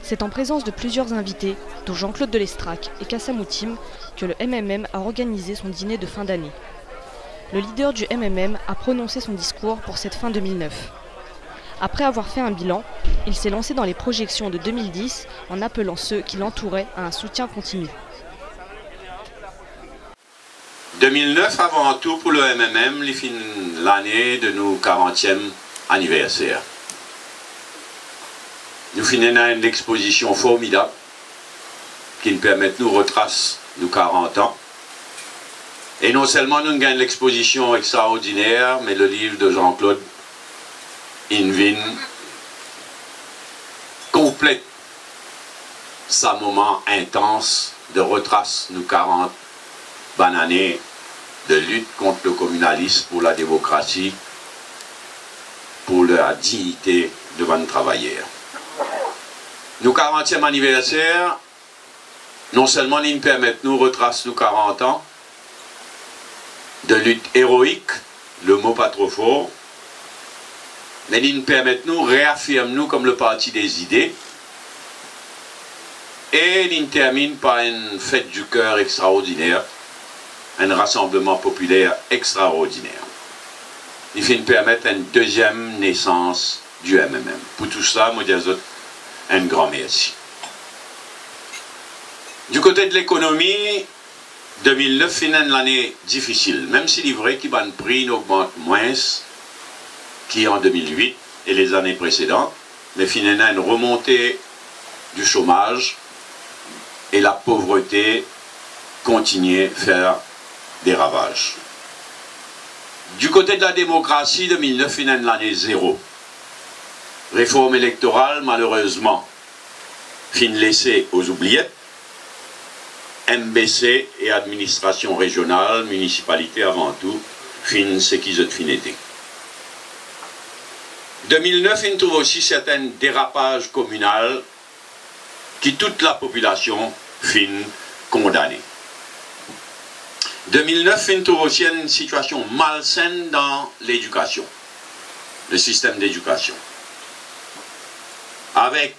C'est en présence de plusieurs invités, dont Jean-Claude Delestrac et Kassamoutim, que le MMM a organisé son dîner de fin d'année. Le leader du MMM a prononcé son discours pour cette fin 2009. Après avoir fait un bilan, il s'est lancé dans les projections de 2010 en appelant ceux qui l'entouraient à un soutien continu. 2009 avant tout pour le MMM, l'année de nos 40e anniversaire. Nous finissons une exposition formidable qui nous permet de nous retracer nos 40 ans. Et non seulement nous gagnons l'exposition extraordinaire, mais le livre de Jean-Claude Invin complète sa moment intense de retrace nos 40 bonnes années de lutte contre le communalisme, pour la démocratie, pour la dignité devant les travailleurs. Nos 40e anniversaire, non seulement nous permettent de nous retracer nos 40 ans de lutte héroïque, le mot pas trop fort, mais ils nous permettent de nous réaffirmer nous comme le parti des idées, et ils terminent par une fête du cœur extraordinaire, un rassemblement populaire extraordinaire. Ils nous permettent une deuxième naissance du MMM. Pour tout cela, moi je dis un grand merci. Du côté de l'économie, 2009 finit l'année difficile, même si il est vrai que le prix augmente moins qu'en 2008 et les années précédentes, mais finalement une remontée du chômage et la pauvreté continue à faire des ravages. Du côté de la démocratie, 2009 finit l'année zéro. Réforme électorale, malheureusement, fin laissée aux oubliettes. MBC et administration régionale, municipalité avant tout, fin ce qu'ils ont fin été. 2009, il trouve aussi certains dérapages communaux qui toute la population fin condamnée. 2009, il trouve aussi une situation malsaine dans l'éducation, le système d'éducation. Avec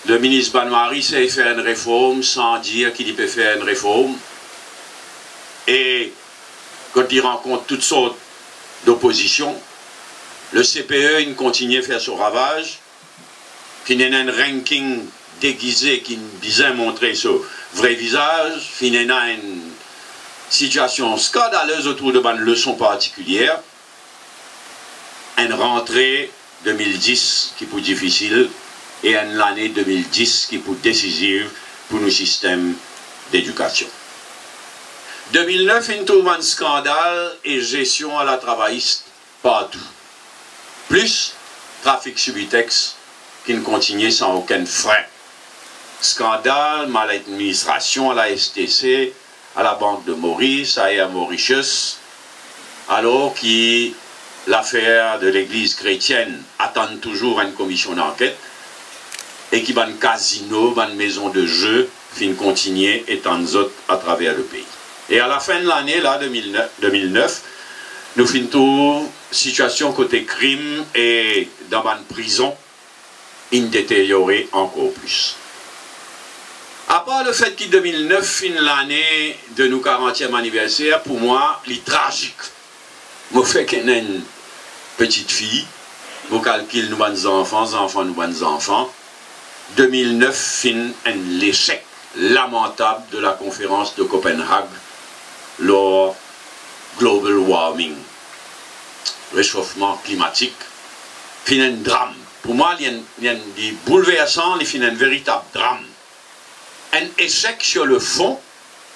le ministre Banouari, c'est faire une réforme sans dire qu'il peut faire une réforme. Et quand il rencontre toutes sortes d'oppositions, le CPE, il continue à faire son ravage. Il y a un ranking déguisé qui disait montrer son vrai visage. Il y a une situation scandaleuse autour de une leçon particulière. Une rentrée 2010 qui est difficile et une année 2010 qui est décisive pour nos systèmes d'éducation. 2009, il trouve un scandale et gestion à la travailliste partout. Plus trafic subitex qui ne continue sans aucun frein. Scandale, maladministration à la STC, à la Banque de Maurice, à Air Mauritius, alors que l'affaire de l'église chrétienne attend toujours une commission d'enquête et qui va un casino, une maison de jeu, fin continuer et tant d'autres à travers le pays. Et à la fin de l'année, là, 2009, nous finissons une situation côté crime et dans une prison, une détériorée encore plus. À part le fait que 2009 finit l'année de nos 40e anniversaire, pour moi, il est tragique. Je fais qu'il y a une petite fille, je calcule nous bonnes enfants nous bonnes enfants. 2009 finit l'échec lamentable de la conférence de Copenhague lors global warming, réchauffement climatique, finit un drame. Pour moi, il y a des bouleversants, il finit un véritable drame. Un échec sur le fond,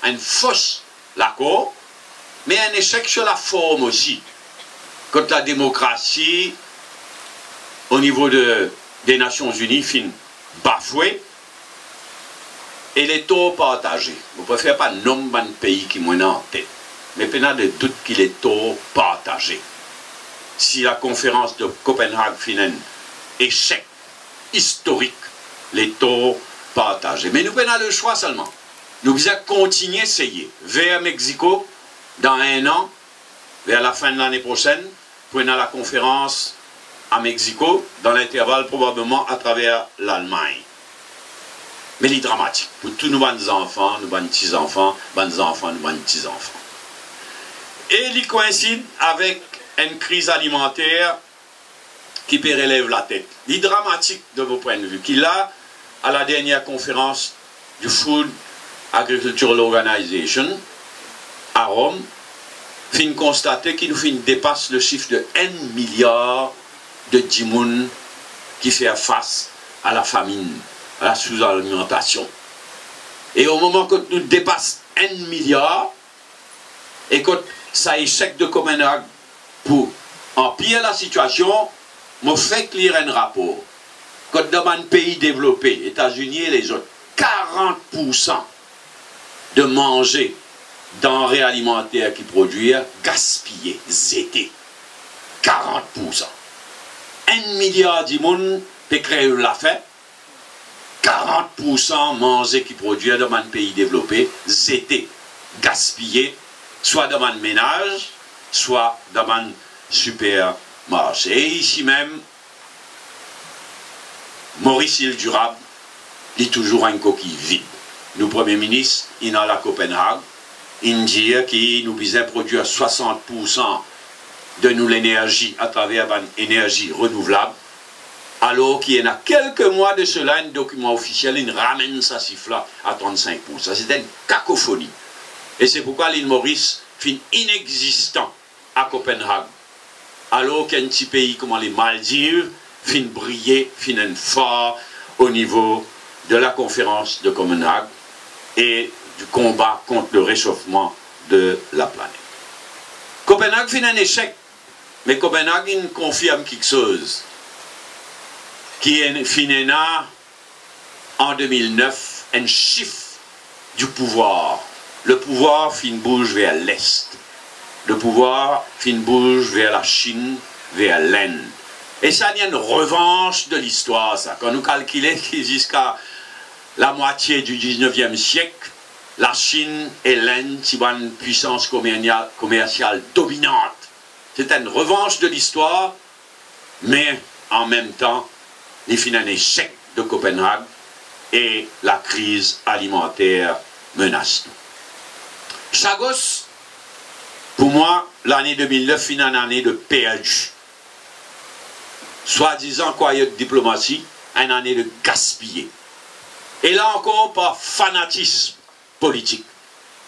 une fausse l'accord, mais un échec sur la forme aussi. Quand la démocratie, au niveau des Nations Unies, finit bafouée, et les taux partagés. Vous ne préférez pas nommer un pays qui m'en a en tête, mais il y a de doute qu'il est taux partagés. Si la conférence de Copenhague finit un échec historique, les taux partagés. Mais nous avons le choix seulement. Nous devons continuer à essayer. Vers Mexico, dans 1 an, vers la fin de l'année prochaine, pour la conférence à Mexico, dans l'intervalle probablement à travers l'Allemagne. Mais il est dramatique. Pour tous nos enfants, nos petits-enfants, nos enfants, nos petits-enfants. Et il coïncide avec une crise alimentaire qui peut relève la tête. Il est dramatique de vos points de vue. Qu'il a, à la dernière conférence du Food Agricultural Organization à Rome, fin constater qu'il nous dépasse le chiffre de 1 milliard de djimoun qui fait face à la famine, à la sous-alimentation. Et au moment que nous dépasse 1 milliard, et que ça échec de Copenhague pour empirer la situation, me fait lire un rapport. Quand dans un pays développé, États-Unis et les autres, 40% de manger denrées alimentaires qui produisent, gaspillés, zété. 40%. 1 milliard de monde peut créer la faim. 40% manger qui produisent dans un pays développé, zété, gaspillé, soit dans un ménage, soit dans un supermarché. Et ici même, Maurice Hill Durable dit toujours une coquille vide. Nous, Premier ministre, il est à Copenhague, il dit qu'il nous visait produire 60% de nous l'énergie à travers une énergie renouvelable, alors qu'il y en a quelques mois de cela, un document officiel, il ramène sa chiffre à 35%. C'est une cacophonie. Et c'est pourquoi l'île Maurice finit inexistant à Copenhague, alors qu'un petit pays comme les Maldives finit briller, finit fort au niveau de la conférence de Copenhague et du combat contre le réchauffement de la planète. Copenhague finit un échec, mais Copenhague il confirme quelque chose qui est fini en 2009, un chiffre du pouvoir. Le pouvoir fin bouge vers l'Est. Le pouvoir fin bouge vers la Chine, vers l'Inde. Et ça, il y a une revanche de l'histoire, ça. Quand nous calculons jusqu'à la moitié du 19e siècle, la Chine et l'Inde, c'est une puissance commerciale dominante. C'est une revanche de l'histoire, mais en même temps, il finit un échec de Copenhague et la crise alimentaire menace nous. Chagos, pour moi, l'année 2009 finit une année de perdu. Soi-disant quoi, il y a de diplomatie, une année de gaspillé. Et là encore, par fanatisme politique.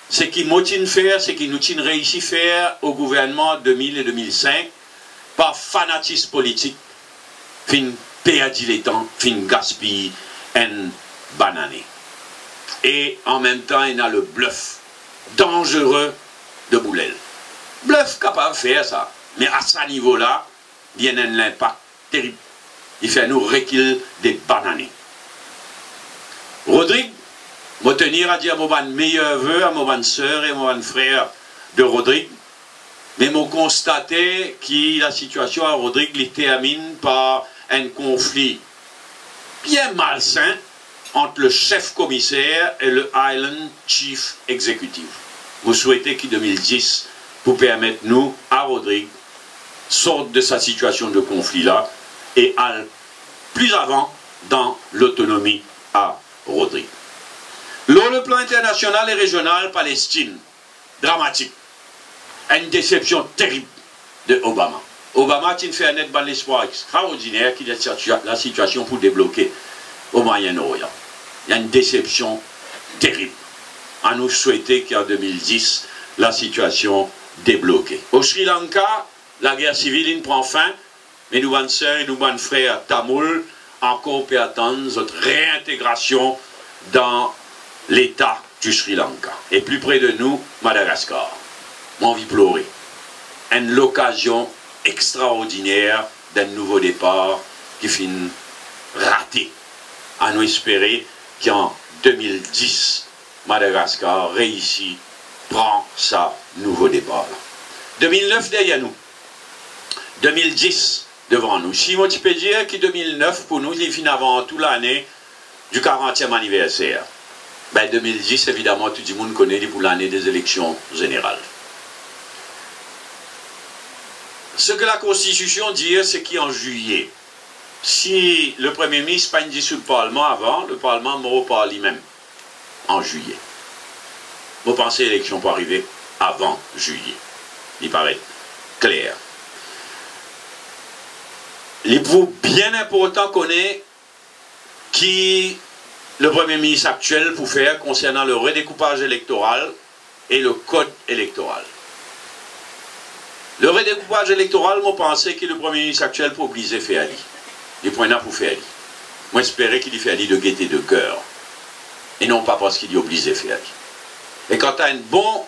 Ce qui nous faire, ce qui nous réussi faire au gouvernement 2000 et 2005, par fanatisme politique, fin perdu les temps, fin gaspille, une banane. Et en même temps, il y a le bluff dangereux de Boulel. Bluff capable de faire ça, mais à ce niveau-là, il y a un impact terrible. Il fait nous reculer des bananes. Rodrigue, je tenir à dire mon meilleur vœu à mon soeur et mon frère de Rodrigue, mais je constaté que la situation à Rodrigue termine par un conflit bien malsain entre le chef commissaire et le Island Chief Executive. Vous souhaitez qu'en 2010, pour permettre nous, à Rodrigue, sorte de sa situation de conflit-là et aille plus avant dans l'autonomie à Rodrigue. Le plan international et régional, Palestine, dramatique. Une déception terrible de Obama. Obama a fait un net ban l'espoir extraordinaire qu'il y a la situation pour débloquer au Moyen-Orient. Il y a une déception terrible. À nous souhaiter qu'en 2010, la situation débloquée. Au Sri Lanka, la guerre civile prend fin, mais nous, bonnes sœurs et nous, bonnes frères Tamoul, encore peut attendre notre réintégration dans l'État du Sri Lanka. Et plus près de nous, Madagascar. Mon envie pleurer. Une occasion extraordinaire d'un nouveau départ qui finit raté. À nous espérer qu'en 2010, Madagascar réussit, prend sa nouveau départ. 2009 derrière nous. 2010 devant nous. Si moi tu peux dire que 2009 pour nous, il finit avant tout l'année du 40e anniversaire. Ben 2010, évidemment, tout le monde connaît pour l'année des élections générales. Ce que la Constitution dit, c'est qu'en juillet si le Premier ministre n'a pas dissous le Parlement avant, le Parlement m'aura pas lui-même en juillet. Vous pensez que l'élection peut arriver avant juillet. Il paraît clair. Il est bien important qu'on ait qui le Premier ministre actuel pour faire concernant le redécoupage électoral et le code électoral. Le redécoupage électoral, moi, pensais que le Premier ministre actuel pour obliger faire ali. Il point là pour faire ali. Moi, j'espérais qu'il y fait ali de gaieté de cœur. Et non pas parce qu'il y oblige faire ali. Et quand tu as un bon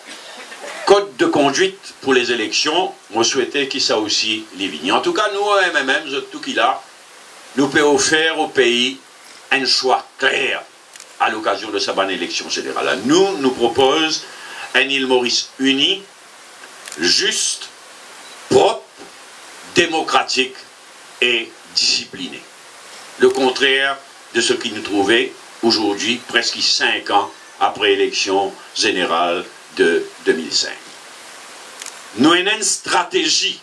code de conduite pour les élections, moi, je souhaitais qu'il ça aussi les vignes. En tout cas, nous, au MMM, tout qu'il a, nous pouvons offrir au pays un choix clair à l'occasion de sa bonne élection générale. Nous propose un île Maurice uni, juste, propre, démocratique et discipliné. Le contraire de ce qui nous trouvait aujourd'hui, presque 5 ans après l'élection générale de 2005. Nous avons une stratégie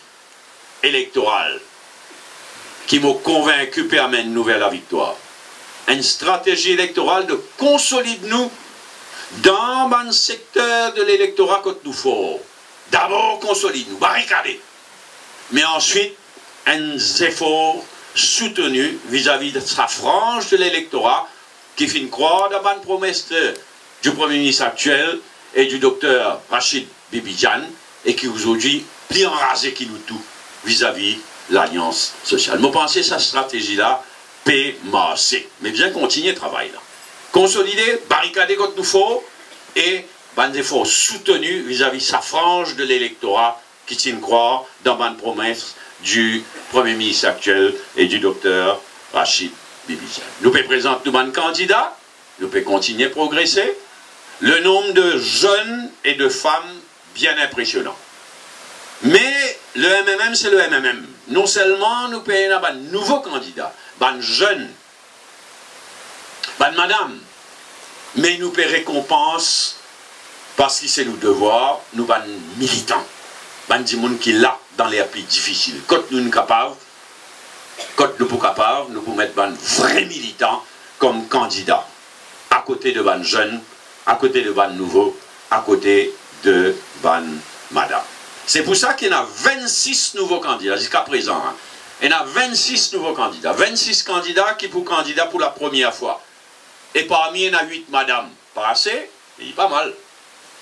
électorale qui m'a convaincu permet une nouvelle victoire. Une stratégie électorale de consolider nous dans un secteur de l'électorat que nous faut. D'abord consolide nous, barricader. Mais ensuite, un effort soutenu vis-à-vis de sa frange de l'électorat qui finit croire dans une promesse du Premier ministre actuel et du docteur Rachid Bibidjan et qui aujourd'hui plie enragé qui nous tout vis-à-vis de l'Alliance sociale. Moi, pensez cette stratégie-là, marcher. Mais bien continuer le travail là. Consolider, barricader quand nous faut et un effort soutenu vis-à-vis de sa frange de l'électorat qui tient croire dans une promesse du Premier ministre actuel et du docteur Rachid Bibidjan. Nous pouvons présenter nous un candidat, nous pouvons continuer à progresser. Le nombre de jeunes et de femmes bien impressionnant. Mais le MMM, c'est le MMM. Non seulement nous payons un nouveau candidat, un jeune, madame, mais nous payons récompense parce que c'est nos devoirs, nous sommes militants. Des gens qui sont là dans les plus difficiles. Quand nous sommes capables, quand nous sommes capables, nous pouvons mettre un vrai militant comme candidat, à côté de ban jeunes, à côté de ban nouveaux, à côté de ban madame. C'est pour ça qu'il y a 26 nouveaux candidats jusqu'à présent. Hein. Il y a 26 nouveaux candidats. 26 candidats qui sont candidats pour la première fois. Et parmi, il y en a 8 madame. Pas assez, mais pas mal.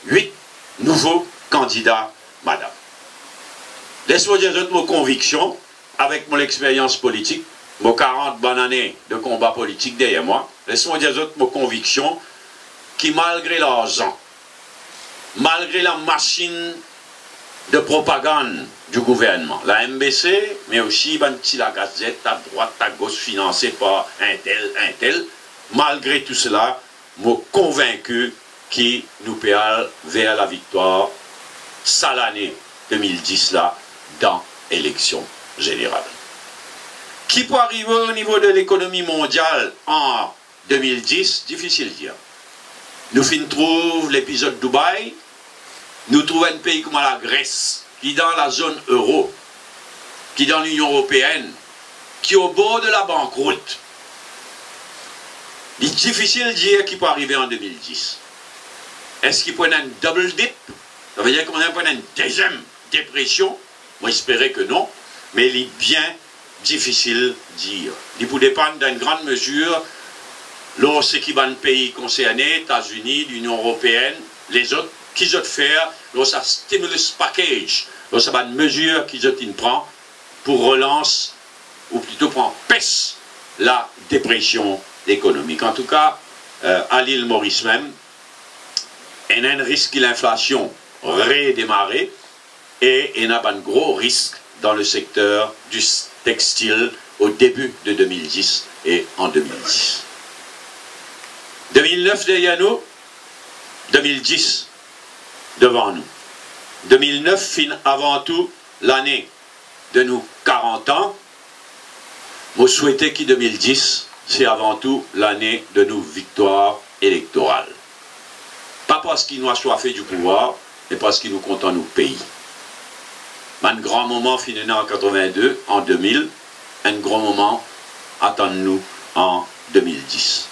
8 nouveaux candidats madame. Laisse-moi dire toutes mes convictions, avec mon expérience politique, mes 40 bonnes années de combat politique derrière moi. Laisse-moi dire toutes mes convictions qui, malgré l'argent, malgré la machine de propagande du gouvernement, la MBC, mais aussi la Gazette, à droite, à gauche, financée par un tel, malgré tout cela, m'a convaincu qu'il nous peut aller vers la victoire, ça l'année 2010 là, dans l'élection générale. Qui peut arriver au niveau de l'économie mondiale en 2010, difficile de dire. Nous trouvons l'épisode Dubaï, nous trouvons un pays comme la Grèce, qui est dans la zone euro, qui est dans l'Union européenne, qui est au bord de la banqueroute. Il est difficile de dire qui peut arriver en 2010. Est-ce qu'il peut y avoir un double dip? Ça veut dire qu'on peut y avoir une deuxième dépression? Moi, j'espérais que non, mais il est bien difficile de dire. Il peut dépendre d'une grande mesure lorsque qui va un pays concerné, États-Unis, l'Union européenne, les autres, qui ont faire lorsque stimulus package, lorsque une mesure qu'ils ont prend pour relance, ou plutôt pour empêcher la dépression économique. En tout cas, à l'île Maurice même, il y a un risque que l'inflation redémarre et il y a un gros risque dans le secteur du textile au début de 2010 et en 2010. 2009 derrière nous, 2010 devant nous. 2009 finit avant tout l'année de nos 40 ans. Moi, je souhaitais que 2010, c'est avant tout l'année de nos victoires électorales. Pas parce qu'il nous a soifé du pouvoir, mais parce qu'il nous compte en nos pays. Un grand moment finit en 82, en 2000, un grand moment attendons-nous en 2010.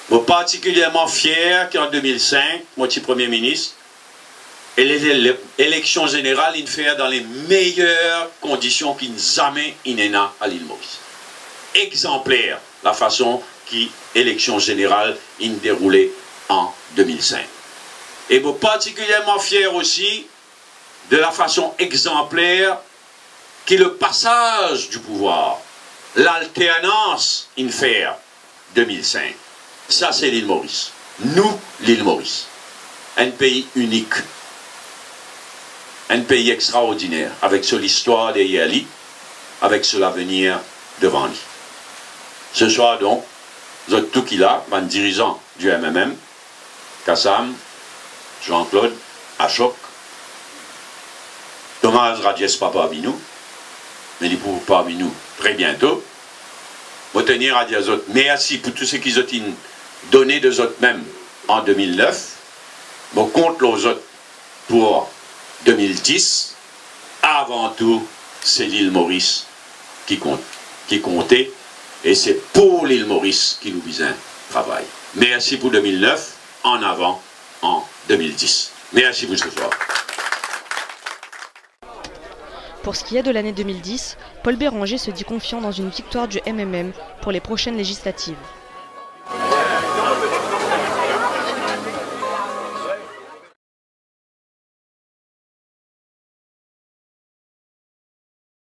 Je suis particulièrement fier qu'en 2005, moi suis Premier ministre, et les élections générales, il fait dans les meilleures conditions qu'il jamais n'a à l'île Maurice. Exemplaire la façon qui élection générale in déroulée en 2005. Et je suis particulièrement fier aussi de la façon exemplaire qui le passage du pouvoir, l'alternance in faire 2005. Ça c'est l'île Maurice. Nous, l'île Maurice. Un pays unique. Un pays extraordinaire, avec son histoire derrière lui, avec son avenir devant lui. Ce soir donc, vous êtes tout qui là, un dirigeant du MMM, Kassam, Jean-Claude, Achok, Thomas Radies pas parmi nous, mais il pour parmi nous très bientôt. Vous tenir à dire autres, merci pour tout ce qu'ils ont donné de autres même en 2009. Bon compte les autres pour 2010. Avant tout, c'est l'île Maurice qui compte, qui comptait. Et c'est pour l'île Maurice qui nous vise un travail. Merci pour 2009, en avant, en 2010. Merci pour ce soir. Pour ce qui est de l'année 2010, Paul Béranger se dit confiant dans une victoire du MMM pour les prochaines législatives.